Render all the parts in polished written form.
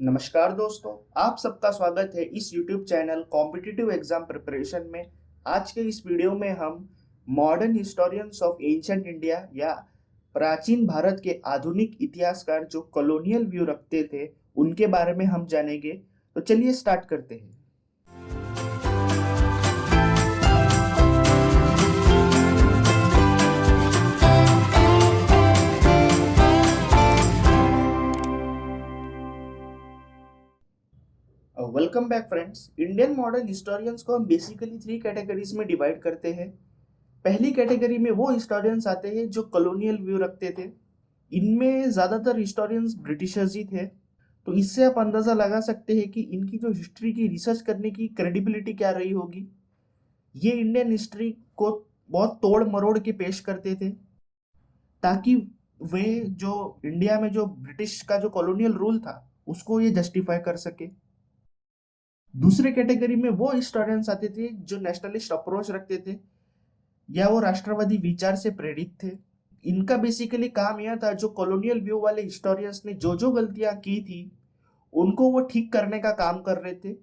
नमस्कार दोस्तों, आप सबका स्वागत है इस YouTube channel competitive exam preparation में। आज के इस वीडियो में हम modern historians of ancient India या प्राचीन भारत के आधुनिक इतिहासकार जो कॉलोनियल व्यू रखते थे उनके बारे में हम जानेंगे। तो चलिए स्टार्ट करते हैं। Welcome back friends. Indian modern historians को हम बेसिकली 3 कैटेगरीज में डिवाइड करते हैं। पहली कैटेगरी में वो हिस्टोरियंस आते हैं जो कॉलोनियल व्यू रखते थे। इनमें ज़्यादातर हिस्टोरियंस ब्रिटिशर्स ही थे। तो इससे आप अंदाज़ा लगा सकते हैं कि इनकी जो हिस्ट्री की रिसर्च करने की क्रेडिबिलिटी क्या रही होगी। ये इंडियन हिस्ट्री को बहुत तोड़ मरोड़ के पेश करते थे ताकि वे जो इंडिया में जो ब्रिटिश का जो कॉलोनियल रूल था उसको ये जस्टिफाई कर सके। दूसरे कैटेगरी में वो हिस्टोरियंस आते थे जो नेशनलिस्ट अप्रोच रखते थे या वो राष्ट्रवादी विचार से प्रेरित थे। इनका बेसिकली काम यह था जो कॉलोनियल व्यू वाले हिस्टोरियंस ने जो जो गलतियां की थी उनको वो ठीक करने का काम कर रहे थे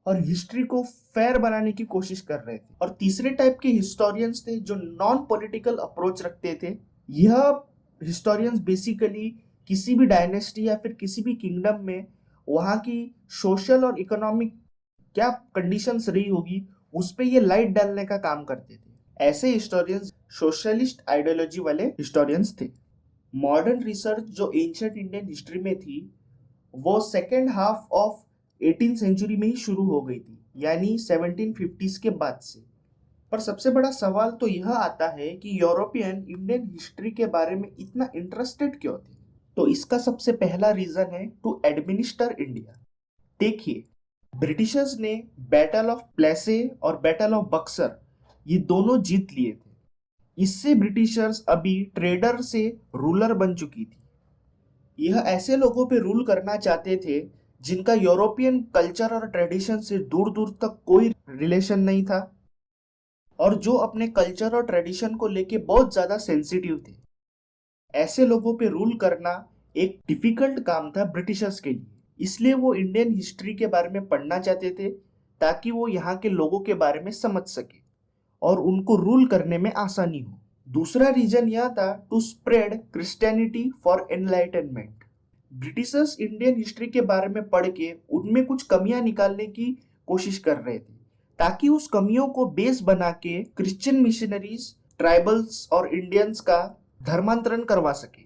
और हिस्ट्री को फेयर बनाने की कोशिश कर रहे थे। और तीसरे टाइप के हिस्टोरियंस थे जो नॉन पॉलिटिकल अप्रोच रखते थे। यह हिस्टोरियंस बेसिकली किसी भी डायनेस्टी या फिर किसी भी किंगडम में वहाँ की सोशल और इकोनॉमिक क्या कंडीशंस रही होगी उस पे ये लाइट डालने का काम करते थे। ऐसे हिस्टोरियंस सोशलिस्ट आइडियोलॉजी वाले हिस्टोरियंस थे। मॉडर्न रिसर्च जो एंशिएंट इंडियन हिस्ट्री में थी वो second half of 18th century में ही शुरू हो गई थी, यानी 1750s के बाद से। पर सबसे बड़ा सवाल तो यह आता है कि यूरोपियन इंडियन हिस्ट्री के बारे में इतना इंटरेस्टेड क्यों थे। तो इसका सबसे पहला रीजन है टू एडमिनिस्टर इंडिया। देखिए, ब्रिटिशर्स ने बैटल ऑफ प्लेसे और बैटल ऑफ बक्सर ये दोनों जीत लिए थे। इससे ब्रिटिशर्स अभी ट्रेडर से रूलर बन चुकी थी। यह ऐसे लोगों पे रूल करना चाहते थे जिनका यूरोपियन कल्चर और ट्रेडिशन से दूर दूर तक कोई रिलेशन नहीं था और जो अपने कल्चर और ट्रेडिशन को लेके बहुत ज्यादा सेंसिटिव थे। ऐसे लोगों पे रूल करना एक डिफिकल्ट काम था ब्रिटिशर्स के लिए। इसलिए वो इंडियन हिस्ट्री के बारे में पढ़ना चाहते थे ताकि वो यहाँ के लोगों के बारे में समझ सके और उनको रूल करने में आसानी हो। दूसरा रीजन यह था to spread Christianity for enlightenment. Britishers Indian history के बारे में पढ़ के उनमें कुछ कमियां निकालने की कोशिश कर रहे थे ताकि उस कमियों को बेस बना के क्रिश्चियन मिशनरीज, ट्राइबल्स और इंडियंस का धर्मांतरण करवा सके।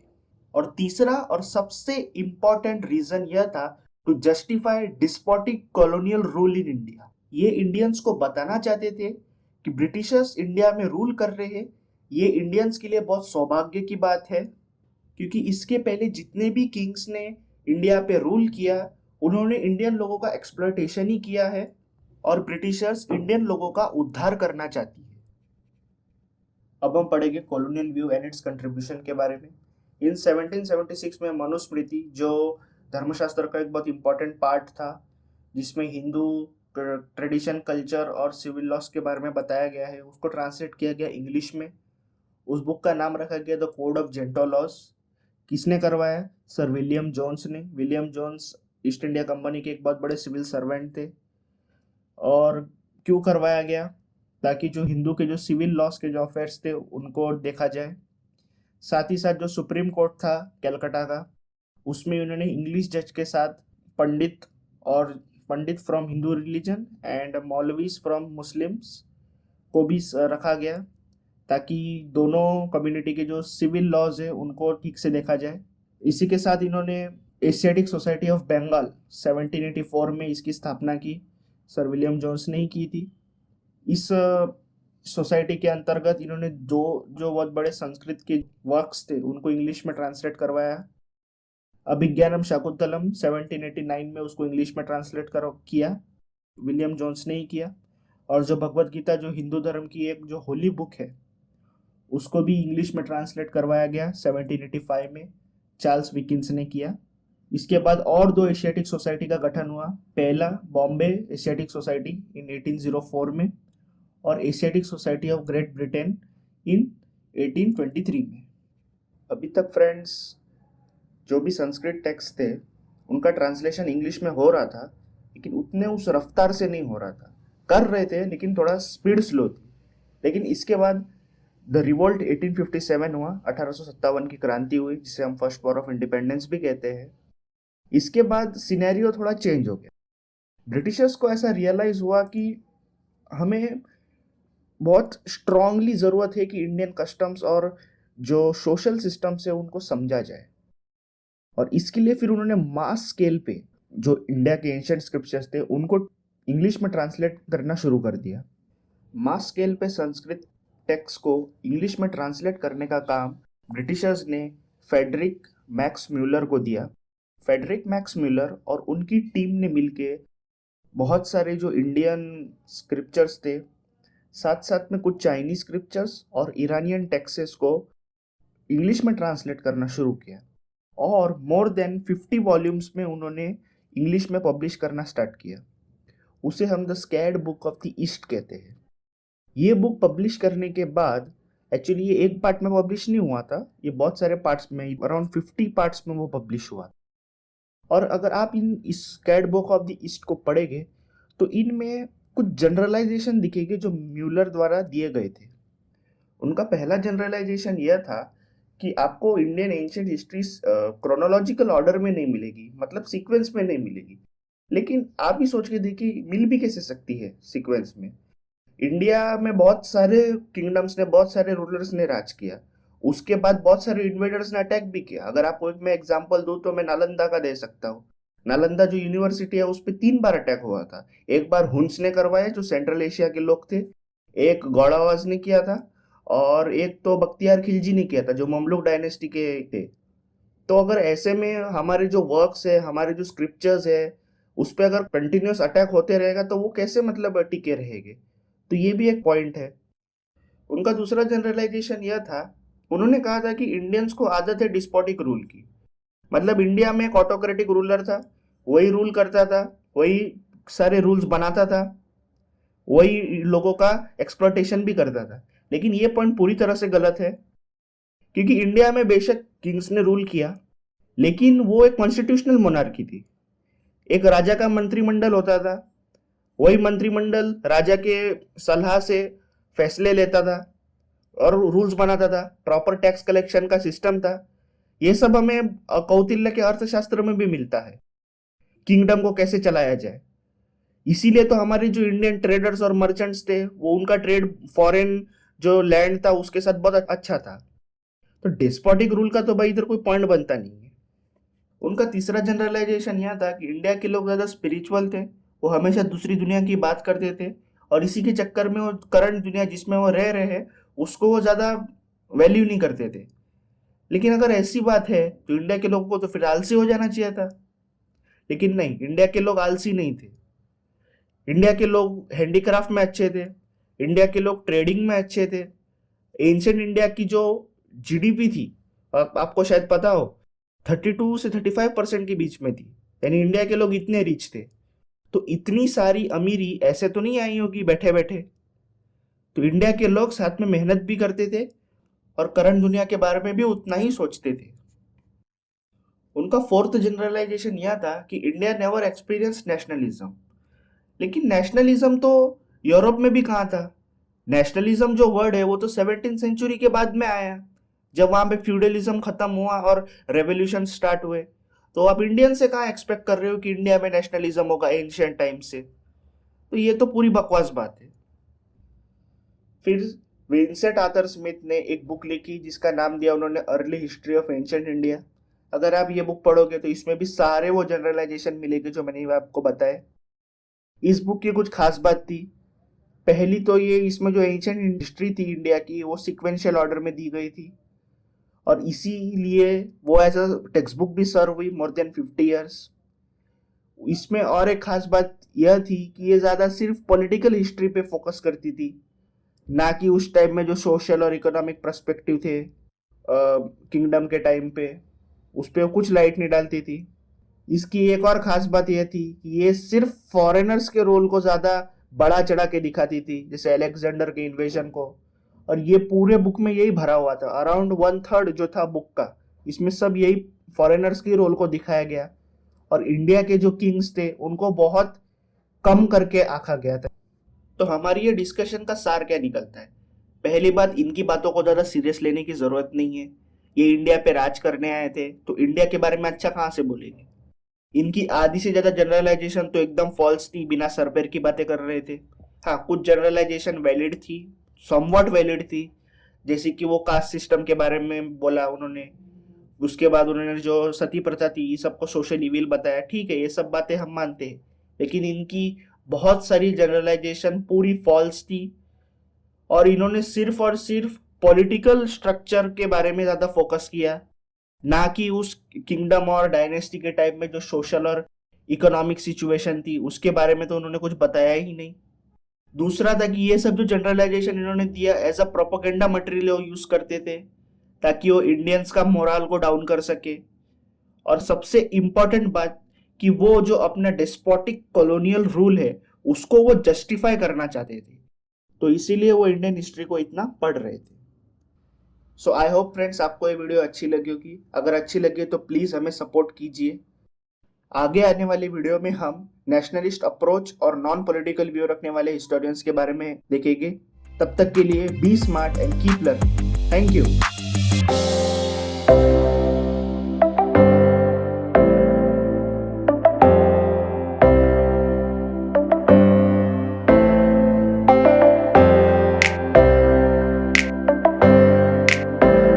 और तीसरा और सबसे इंपॉर्टेंट रीजन यह था to justify despotic colonial rule in India. ये इंडियंस को बताना चाहते थे कि ब्रिटिशर्स इंडिया में रूल कर रहे हैं, ये इंडियंस के लिए बहुत सौभाग्य की बात है क्योंकि इसके पहले जितने भी किंग्स ने इंडिया पे रूल किया उन्होंने इंडियन लोगों का एक्सप्लॉयटेशन ही किया है और ब्रिटिशर्स इंडियन लोगों का उद्धार करना चाहती है। अब हम पढ़ेंगे colonial view and it's contribution के बारे में। इन 1776 में मनुस्मृति जो धर्मशास्त्र का एक बहुत इंपॉर्टेंट पार्ट था जिसमें हिंदू ट्रेडिशन, कल्चर और सिविल लॉस के बारे में बताया गया है, उसको ट्रांसलेट किया गया इंग्लिश में। उस बुक का नाम रखा गया the code of Gentoo laws. किसने करवाया? सर विलियम जोन्स ने। William Jones East India company के एक बहुत बड़े सिविल सर्वेंट थे। और क्यों करवाया गया? ताकि जो हिंदू के जो सिविल लॉस के जो अफेयर्स थे उनको देखा जाए। साथ ही साथ जो सुप्रीम कोर्ट था कलकत्ता का उसमें उन्होंने इंग्लिश जज के साथ pandit from Hindu religion and maulvis from Muslims को भी रखा गया ताकि दोनों कम्युनिटी के जो सिविल लॉज है उनको ठीक से देखा जाए। इसी के साथ इन्होंने एशियाटिक सोसाइटी ऑफ बंगाल 1784 में इसकी स्थापना की। सर विलियम जोन्स ने ही की थी। इस सोसाइटी के अंतर्गत इन्होंने जो बहुत बड़े संस्कृत के वर्क्स थे उनको इंग्लिश में ट्रांसलेट करवाया। अभिज्ञानम शाकुंतलम 1789 में उसको इंग्लिश में ट्रांसलेट किया, विलियम जोन्स ने ही किया। और जो भगवत गीता जो हिंदू धर्म की एक जो होली बुक है उसको भी इंग्लिश में ट्रांसलेट करवाया गया 1785 में, चार्ल्स विकिंस ने किया। इसके बाद और 2 एशियाटिक सोसाइटी का गठन हुआ। पहला बॉम्बे एशियाटिक सोसाइटी इन 1804 में और Asiatic society of great Britain in 1823 में। अभी तक फ्रेंड्स जो भी संस्कृत टेक्स्ट थे उनका ट्रांसलेशन इंग्लिश में हो रहा था, लेकिन उतने उस रफ्तार से नहीं हो रहा था। कर रहे थे लेकिन थोड़ा स्पीड स्लो थी। लेकिन इसके बाद द रिवोल्ट 1857 हुआ, 1857 की क्रांति हुई, जिसे हम फर्स्ट वॉर ऑफ इंडिपेंडेंस भी कहते हैं। इसके बाद सिनेरियो थोड़ा चेंज हो गया। ब्रिटिशर्स को ऐसा रियलाइज हुआ कि हमें बहुत स्ट्रांगली ज़रूरत है कि इंडियन कस्टम्स और जो सोशल सिस्टम्स है उनको समझा जाए। और इसके लिए फिर उन्होंने मास स्केल पे जो इंडिया के एंशिएंट स्क्रिप्चर्स थे उनको इंग्लिश में ट्रांसलेट करना शुरू कर दिया। मास स्केल पे संस्कृत टेक्स्ट को इंग्लिश में ट्रांसलेट करने का काम ब्रिटिशर्स ने फेडरिक मैक्स म्यूलर को दिया। फेडरिक मैक्स म्यूलर और उनकी टीम ने मिलके बहुत सारे जो इंडियन स्क्रिप्चर्स थे, साथ साथ में कुछ चाइनीज स्क्रिप्चर्स और ईरानियन टेक्सेस को इंग्लिश में ट्रांसलेट करना शुरू किया। और मोर देन 50 वॉल्यूम्स में उन्होंने इंग्लिश में पब्लिश करना स्टार्ट किया। उसे हम the scared book of the east कहते हैं। ये बुक पब्लिश करने के बाद, एक्चुअली ये एक पार्ट में पब्लिश नहीं हुआ था, ये बहुत सारे पार्ट्स में, अराउंड 50 पार्ट्स में वो पब्लिश हुआ। और अगर आप इस scared book of the east को पढ़ेंगे तो इनमें कुछ जनरलाइजेशन दिखेंगे जो म्यूलर द्वारा दिए गए थे। उनका पहला जनरलाइजेशन यह था कि आपको Indian ancient history chronological order में नहीं मिलेगी, मतलब सीक्वेंस में नहीं मिलेगी। लेकिन आप ही सोच के देखिए, मिल भी कैसे सकती है सीक्वेंस में। इंडिया में बहुत सारे किंगडम्स ने, बहुत सारे रूलर्स ने राज किया, उसके बाद बहुत सारे इन्वेडर्स ने अटैक भी किया। अगर आपको एक मैं एग्जांपल दूं तो मैं नालंदा का दे सकता हूँ। नालंदा जो यूनिवर्सिटी है उस पर 3 बार अटैक हुआ था। एक बार हुन्स ने करवाया जो सेंट्रल एशिया के लोग थे, एक गौड़ावाज ने किया था, और एक तो बख्तियार खिलजी ने किया था जो ममलुक डायनेस्टी के थे। तो अगर ऐसे में हमारे जो वर्क्स है, हमारे जो स्क्रिप्चर्स है, उस पर अगर कंटिन्यूस अटैक होते रहेगा तो वो कैसे मतलब टिके रहेंगे। तो ये भी एक पॉइंट है। उनका दूसरा जनरलाइजेशन यह था, उन्होंने कहा था कि इंडियंस को आदत है डिस्पोटिक रूल की। मतलब इंडिया में एक ऑटोक्रेटिक रूलर था, वही रूल करता था, वही सारे रूल्स बनाता था, वही लोगों का एक्सप्लॉयटेशन भी करता था। लेकिन ये पॉइंट पूरी तरह से गलत है, क्योंकि इंडिया में बेशक किंग्स ने रूल किया, लेकिन वो एक कॉन्स्टिट्यूशनल मोनार्की थी। एक राजा का मंत्रिमंडल होता था, वही मंत्रिमंडल राजा के सलाह से फैसले लेता था और रूल्स बनाता था। प्रॉपर टैक्स कलेक्शन का सिस्टम था। ये सब हमें कौटिल्य के अर्थशास्त्र में भी मिलता है, किंगडम को कैसे चलाया जाए। इसीलिए तो हमारे जो इंडियन ट्रेडर्स और मर्चेंट्स थे, वो उनका ट्रेड फॉरेन जो लैंड था उसके साथ बहुत अच्छा था। तो डेस्पोटिक रूल का तो भाई इधर कोई पॉइंट बनता नहीं है। उनका तीसरा जनरलाइजेशन यह था कि इंडिया के लोग ज़्यादा स्पिरिचुअल थे, वो हमेशा दूसरी दुनिया की बात करते थे, और इसी के चक्कर में वो करंट दुनिया जिसमें वो रह रहे हैं उसको वो ज़्यादा वैल्यू नहीं करते थे। लेकिन अगर ऐसी बात है तो इंडिया के लोगों को तो फिर आलसी हो जाना चाहिए था। लेकिन नहीं, इंडिया के लोग आलसी नहीं थे। इंडिया के लोग हैंडीक्राफ्ट में अच्छे थे, इंडिया के लोग ट्रेडिंग में अच्छे थे। एंशिएंट इंडिया की जो जीडीपी थी, आपको शायद पता हो, 32 से 35% के बीच में थी। यानी इंडिया के लोग इतने रिच थे। तो इतनी सारी अमीरी ऐसे तो नहीं आई होगी बैठे बैठे। तो इंडिया के लोग साथ में मेहनत भी करते थे और करंट दुनिया के बारे में भी उतना ही सोचते थे। उनका फोर्थ जनरलाइजेशन यह था कि इंडिया नेवर एक्सपीरियंस नेशनलिज्म। लेकिन नेशनलिज्म तो यूरोप में भी कहाँ था। नेशनलिज्म जो वर्ड है वो तो 17th सेंचुरी के बाद में आया, जब वहां पे फ्यूडलिज्म खत्म हुआ और रेवोल्यूशन स्टार्ट हुए। तो आप इंडियन से कहाँ एक्सपेक्ट कर रहे हो कि इंडिया में नेशनलिज्म होगा एंशिएंट टाइम से। तो ये तो पूरी बकवास बात है। फिर विंसेंट आर्थर स्मिथ ने एक बुक लिखी जिसका नाम दिया उन्होंने early history of ancient India. अगर आप ये बुक पढ़ोगे तो इसमें भी सारे वो जनरलाइजेशन मिलेंगे जो मैंने आपको बताए। इस बुक की कुछ खास बात थी। पहली तो ये, इसमें जो एंशिएंट हिस्ट्री थी इंडिया की वो सिक्वेंशियल ऑर्डर में दी गई थी, और इसीलिए वो एज अ टेक्स्ट बुक भी सर्व हुई मोर देन 50 ईयर्स। इसमें और एक खास बात यह थी कि ये ज़्यादा सिर्फ पॉलिटिकल हिस्ट्री पे फोकस करती थी, ना कि उस टाइम में जो सोशल और इकोनॉमिक पर्सपेक्टिव थे किंगडम के टाइम पे, उस पर कुछ लाइट नहीं डालती थी। इसकी एक और खास बात यह थी कि ये सिर्फ फॉरेनर्स के रोल को ज़्यादा बड़ा चढ़ा के दिखाती थी, जैसे अलेक्जेंडर के इन्वेजन को। और ये पूरे बुक में यही भरा हुआ था, अराउंड 1/3 जो था बुक का, इसमें सब यही फॉरेनर्स के रोल को दिखाया गया। और इंडिया के जो किंग्स थे उनको बहुत कम करके आंका गया था। तो हमारी ये डिस्कशन का सार क्या निकलता है? पहली बात, इनकी बातों को ज्यादा सीरियस लेने की जरूरत नहीं है। ये इंडिया पे राज करने आए थे तो इंडिया के बारे में अच्छा कहाँ से बोलेंगे। इनकी आधी से ज्यादा जनरलाइजेशन तो एकदम फॉल्स थी, बिना सरपेर की बातें कर रहे थे। हाँ, कुछ जनरलाइजेशन वैलिड थी, समवॉट वैलिड थी, जैसे कि वो कास्ट सिस्टम के बारे में बोला उन्होंने। उसके बाद उन्होंने जो सती प्रथा थी, ये सबको सोशल इविल बताया। ठीक है, ये सब बातें हम मानते हैं, लेकिन इनकी बहुत सारी जनरलाइजेशन पूरी फॉल्स थी। और इन्होंने सिर्फ और सिर्फ पॉलिटिकल स्ट्रक्चर के बारे में ज्यादा फोकस किया, ना कि उस किंगडम और डायनेस्टी के टाइप में जो सोशल और इकोनॉमिक सिचुएशन थी उसके बारे में तो उन्होंने कुछ बताया ही नहीं। दूसरा था कि ये सब जो जनरलाइजेशन इन्होंने दिया as a propaganda material use करते थे, ताकि वो इंडियंस का मोरल को डाउन कर सके। और सबसे इंपॉर्टेंट बात कि वो जो अपना डेस्पोटिक कॉलोनियल रूल है उसको वो जस्टिफाई करना चाहते थे, तो इसीलिए वो इंडियन हिस्ट्री को इतना पढ़ रहे थे। सो आई होप फ्रेंड्स आपको ये वीडियो अच्छी लगी होगी। अगर अच्छी लगी तो प्लीज हमें सपोर्ट कीजिए। आगे आने वाली वीडियो में हम नेशनलिस्ट अप्रोच और नॉन पॉलिटिकल व्यू रखने वाले हिस्टोरियंस के बारे में देखेंगे। तब तक के लिए be smart and keep learning. Thank you.